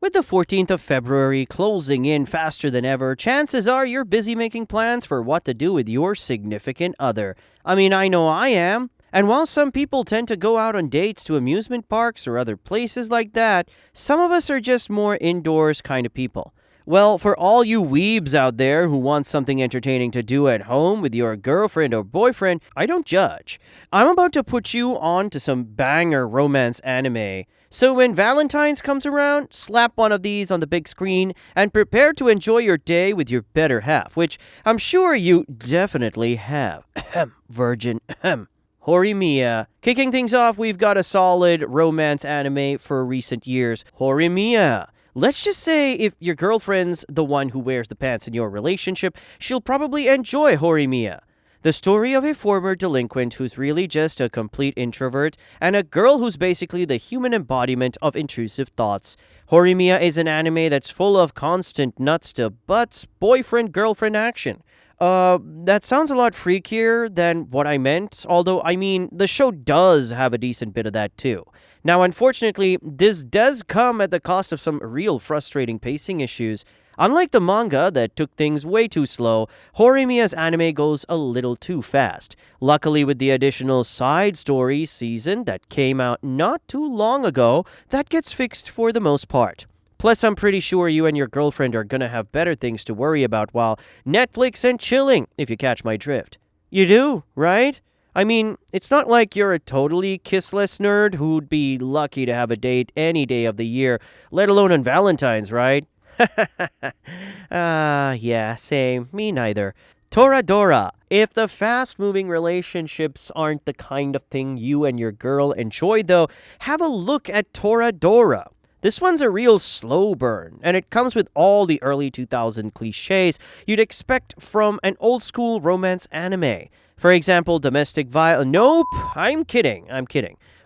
With the 14th of February closing in faster than ever, chances are you're busy making plans for what to do with your significant other. I mean, I know I am. And while some people tend to go out on dates to amusement parks or other places like that, some of us are just more indoors kind of people. Well, for all you weebs out there who want something entertaining to do at home with your girlfriend or boyfriend, I don't judge. I'm about to put you on to some banger romance anime. So when Valentine's comes around, slap one of these on the big screen and prepare to enjoy your day with your better half, which I'm sure you definitely have. Virgin. Horimiya. Kicking things off, we've got a solid romance anime for recent years. Horimiya. Let's just say if your girlfriend's the one who wears the pants in your relationship, she'll probably enjoy Horimiya. The story of a former delinquent who's really just a complete introvert and a girl who's basically the human embodiment of intrusive thoughts. Horimiya is an anime that's full of constant nuts to butts, boyfriend-girlfriend action. That sounds a lot freakier than what I meant, although, I mean, the show does have a decent bit of that too. Now, unfortunately, this does come at the cost of some real frustrating pacing issues. Unlike the manga that took things way too slow, Horimiya's anime goes a little too fast. Luckily, with the additional side story season that came out not too long ago, that gets fixed for the most part. Plus, I'm pretty sure you and your girlfriend are gonna have better things to worry about while Netflix and chilling, if you catch my drift. You do, right? I mean, it's not like you're a totally kissless nerd who'd be lucky to have a date any day of the year, let alone on Valentine's, right? Yeah, same. Me neither. Toradora. If the fast-moving relationships aren't the kind of thing you and your girl enjoy, though, have a look at Toradora. This one's a real slow burn, and it comes with all the early 2000 cliches you'd expect from an old-school romance anime. For example, domestic violence. Nope, I'm kidding.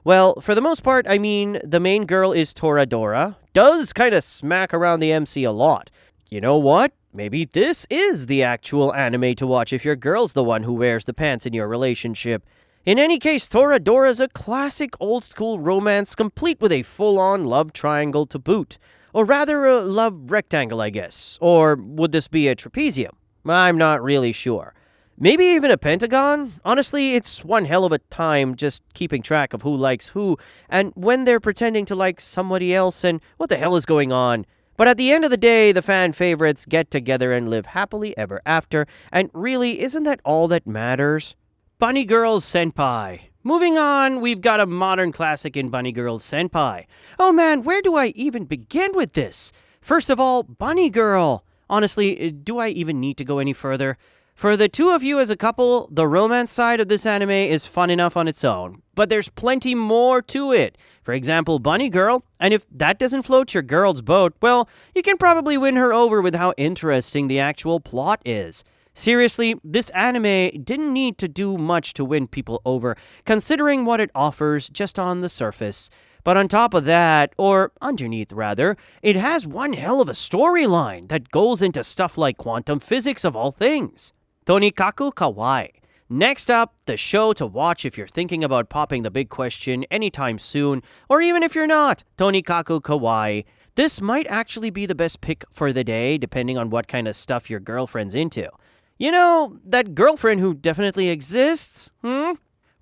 Well, for the most part, I mean, the main girl is Toradora. Does kind of smack around the MC a lot. You know what? Maybe this is the actual anime to watch if your girl's the one who wears the pants in your relationship. In any case, Toradora's a classic old-school romance complete with a full-on love triangle to boot. Or rather, a love rectangle, I guess. Or would this be a trapezium? I'm not really sure. Maybe even a pentagon? Honestly, it's one hell of a time just keeping track of who likes who, and when they're pretending to like somebody else, and what the hell is going on. But at the end of the day, the fan favorites get together and live happily ever after, and really, isn't that all that matters? Bunny Girl Senpai. Moving on, we've got a modern classic in Bunny Girl Senpai. Oh man, where do I even begin with this? First of all, Bunny Girl. Honestly, do I even need to go any further? For the two of you as a couple, the romance side of this anime is fun enough on its own, but there's plenty more to it. For example, Bunny Girl, and if that doesn't float your girl's boat, well, you can probably win her over with how interesting the actual plot is. Seriously, this anime didn't need to do much to win people over, considering what it offers just on the surface. But on top of that, or underneath rather, it has one hell of a storyline that goes into stuff like quantum physics of all things. Tonikaku Kawaii. Next up, the show to watch if you're thinking about popping the big question anytime soon, or even if you're not, Tonikaku Kawaii. This might actually be the best pick for the day, depending on what kind of stuff your girlfriend's into. You know, that girlfriend who definitely exists,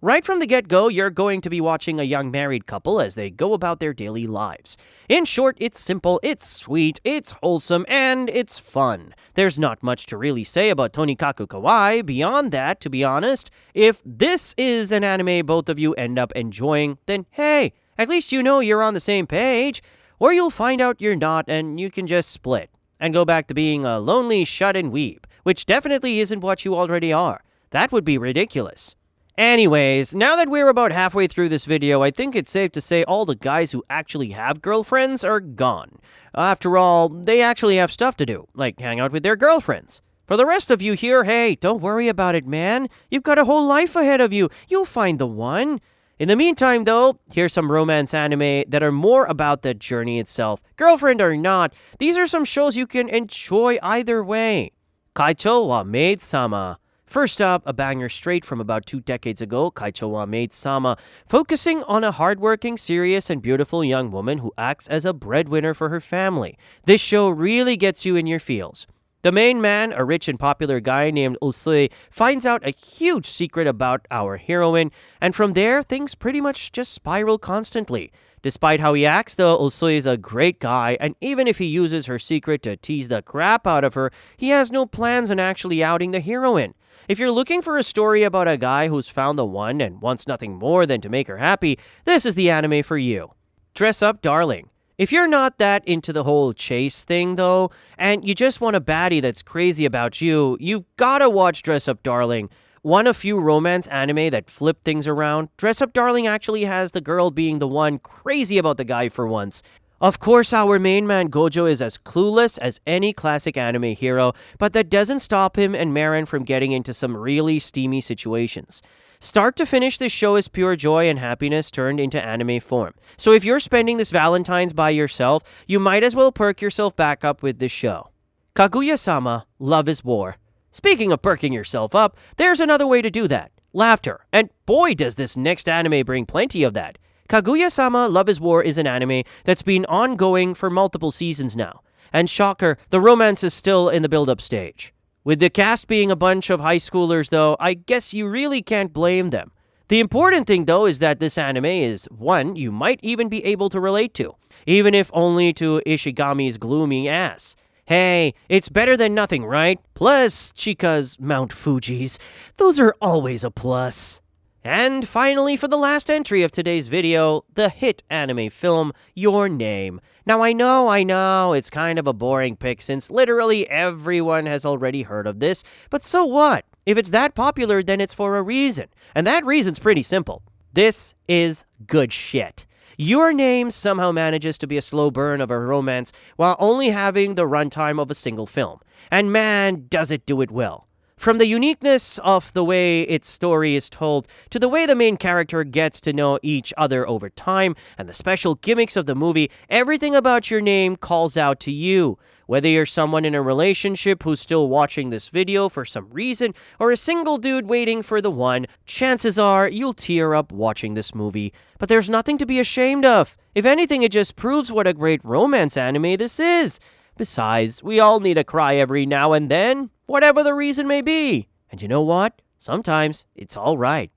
Right from the get-go, you're going to be watching a young married couple as they go about their daily lives. In short, it's simple, it's sweet, it's wholesome, and it's fun. There's not much to really say about Tonikaku Kawaii beyond that, to be honest. If this is an anime both of you end up enjoying, then hey, at least you know you're on the same page. Or you'll find out you're not and you can just split and go back to being a lonely shut-in weeb, which definitely isn't what you already are. That would be ridiculous. Anyways, now that we're about halfway through this video, I think it's safe to say all the guys who actually have girlfriends are gone. After all, they actually have stuff to do, like hang out with their girlfriends. For the rest of you here, hey, don't worry about it, man. You've got a whole life ahead of you. You'll find the one. In the meantime, though, here's some romance anime that are more about the journey itself. Girlfriend or not, these are some shows you can enjoy either way. Kaichou wa Maid-sama. First up, a banger straight from about 2 decades ago, Kaichou Maid-sama, focusing on a hardworking, serious, and beautiful young woman who acts as a breadwinner for her family. This show really gets you in your feels. The main man, a rich and popular guy named Usui, finds out a huge secret about our heroine, and from there, things pretty much just spiral constantly. Despite how he acts, though, Usui is a great guy, and even if he uses her secret to tease the crap out of her, he has no plans on actually outing the heroine. If you're looking for a story about a guy who's found the one and wants nothing more than to make her happy, this is the anime for you. Dress Up Darling. If you're not that into the whole chase thing, though, and you just want a baddie that's crazy about you, you've gotta watch Dress Up Darling. One of few romance anime that flip things around, Dress Up Darling actually has the girl being the one crazy about the guy for once. Of course, our main man Gojo is as clueless as any classic anime hero, but that doesn't stop him and Marin from getting into some really steamy situations. Start to finish, this show is pure joy and happiness turned into anime form. So if you're spending this Valentine's by yourself, you might as well perk yourself back up with this show. Kaguya-sama Love is War. Speaking of perking yourself up, there's another way to do that. Laughter. And boy, does this next anime bring plenty of that. Kaguya-sama Love is War is an anime that's been ongoing for multiple seasons now. And shocker, the romance is still in the build-up stage. With the cast being a bunch of high schoolers, though, I guess you really can't blame them. The important thing, though, is that this anime is one you might even be able to relate to, even if only to Ishigami's gloomy ass. Hey, it's better than nothing, right? Plus, Chika's Mount Fuji's. Those are always a plus. And finally, for the last entry of today's video, the hit anime film, Your Name. Now I know, it's kind of a boring pick since literally everyone has already heard of this, but so what? If it's that popular, then it's for a reason. And that reason's pretty simple. This is good shit. Your Name somehow manages to be a slow burn of a romance while only having the runtime of a single film. And man, does it do it well. From the uniqueness of the way its story is told, to the way the main character gets to know each other over time, and the special gimmicks of the movie, everything about Your Name calls out to you. Whether you're someone in a relationship who's still watching this video for some reason, or a single dude waiting for the one, chances are you'll tear up watching this movie. But there's nothing to be ashamed of. If anything, it just proves what a great romance anime this is. Besides, we all need a cry every now and then, whatever the reason may be. And you know what? Sometimes it's all right.